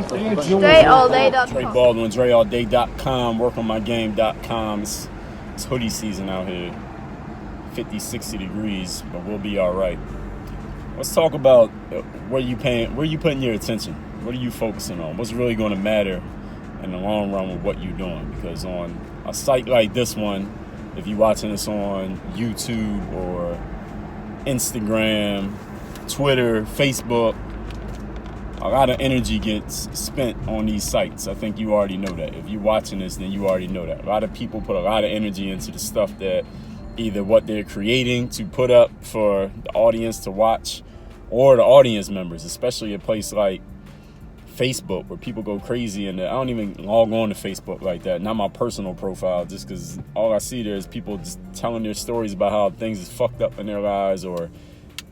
DreAllDay.com. Dre Baldwin, DreAllDay.com, workonmygame.com. It's hoodie season out here. 50, 60 degrees, but we'll be all right. Let's talk about where you putting your attention. What are you focusing on? What's really going to matter in the long run with what you're doing? Because on a site like this one, if you're watching this on YouTube or Instagram, Twitter, Facebook, a lot of energy gets spent on these sites. I think you already know that. If you're watching this, then you already know that. A lot of people put a lot of energy into the stuff that either what they're creating to put up for the audience to watch or the audience members, especially a place like Facebook where people go crazy. And I don't even log on to Facebook like that, not my personal profile, just because all I see there is people just telling their stories about how things is fucked up in their lives or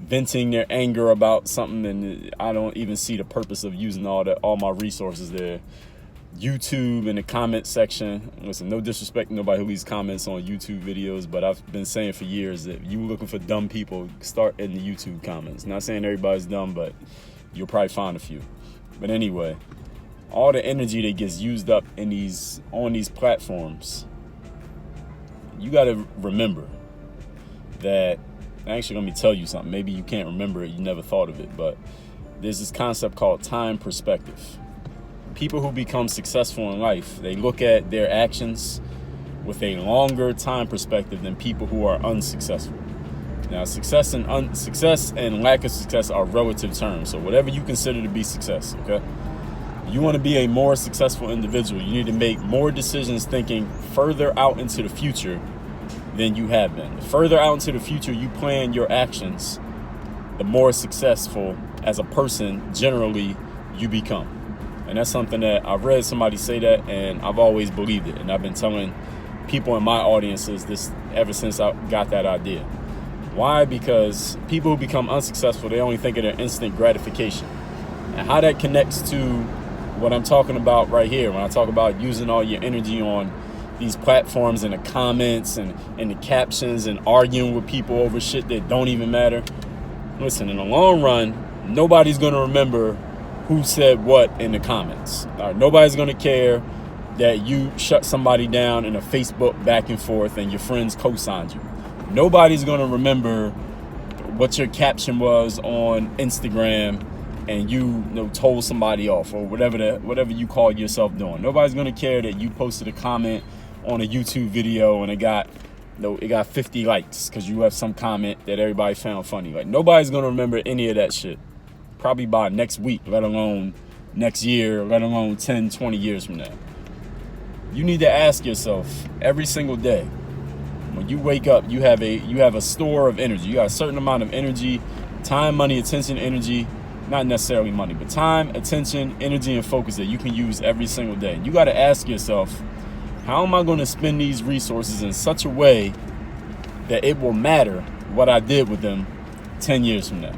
venting their anger about something, and I don't even see the purpose of using all my resources there. YouTube in the comment section. Listen, no disrespect to nobody who leaves comments on YouTube videos, but I've been saying for years that if you looking for dumb people, start in the YouTube comments. Not saying everybody's dumb, but you'll probably find a few. But anyway, all the energy that gets used up on these platforms, you got to remember that. Actually, let me tell you something. Maybe you can't remember it. You never thought of it. But there's this concept called time perspective. People who become successful in life, they look at their actions with a longer time perspective than people who are unsuccessful. Now, success and lack of success are relative terms. So whatever you consider to be success, okay? You want to be a more successful individual. You need to make more decisions thinking further out into the future than you have been. The further out into the future you plan your actions, the more successful as a person generally you become. And that's something that I've read somebody say that, and I've always believed it. And I've been telling people in my audiences this ever since I got that idea. Why? Because people who become unsuccessful, they only think of their instant gratification. And how that connects to what I'm talking about right here, when I talk about using all your energy on these platforms and the comments and the captions and arguing with people over shit that don't even matter. Listen, in the long run, nobody's going to remember who said what in the comments. All right, nobody's going to care that you shut somebody down in a Facebook back and forth and your friends co-signed you. Nobody's going to remember what your caption was on Instagram and you told somebody off or whatever you call yourself doing. Nobody's going to care that you posted a comment on a YouTube video and it got 50 likes because you have some comment that everybody found funny. Like, nobody's going to remember any of that shit probably by next week, let alone next year, let alone 10, 20 years from now. You need to ask yourself every single day, when you wake up, you have a store of energy. You got a certain amount of energy, time, money, attention, energy, not necessarily money, but time, attention, energy, and focus that you can use every single day. You got to ask yourself, how am I going to spend these resources in such a way that it will matter what I did with them 10 years from now?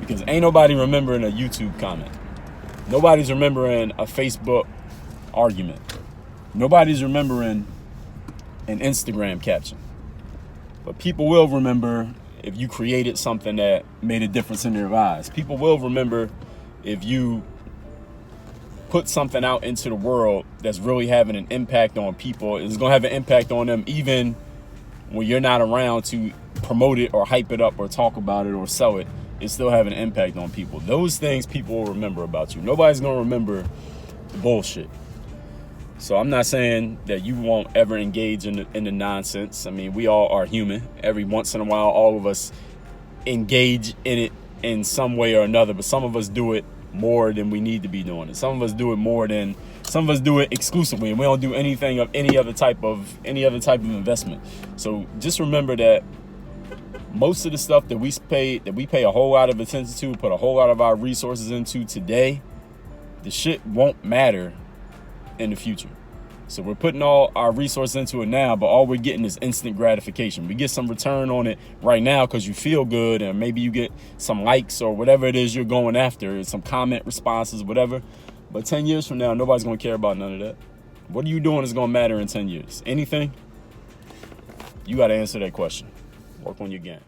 Because ain't nobody remembering a YouTube comment. Nobody's remembering a Facebook argument. Nobody's remembering an Instagram caption. But people will remember if you created something that made a difference in their lives. People will remember if you put something out into the world that's really having an impact on people. It's going to have an impact on them even when you're not around to promote it or hype it up or talk about it or sell it. It's still having an impact on people. Those things people will remember about you. Nobody's going to remember the bullshit. So I'm not saying that you won't ever engage in the nonsense. I mean, we all are human. Every once in a while, all of us engage in it in some way or another, but some of us do it more than we need to be doing it. Some of us do it exclusively, and we don't do anything of any other type of investment. So just remember that most of the stuff that we pay a whole lot of attention to, put a whole lot of our resources into today, the shit won't matter in the future. So we're putting all our resources into it now, but all we're getting is instant gratification. We get some return on it right now because you feel good, and maybe you get some likes or whatever it is you're going after, some comment responses, whatever. But 10 years from now, nobody's going to care about none of that. What are you doing is going to matter in 10 years? Anything? You got to answer that question. Work on your game.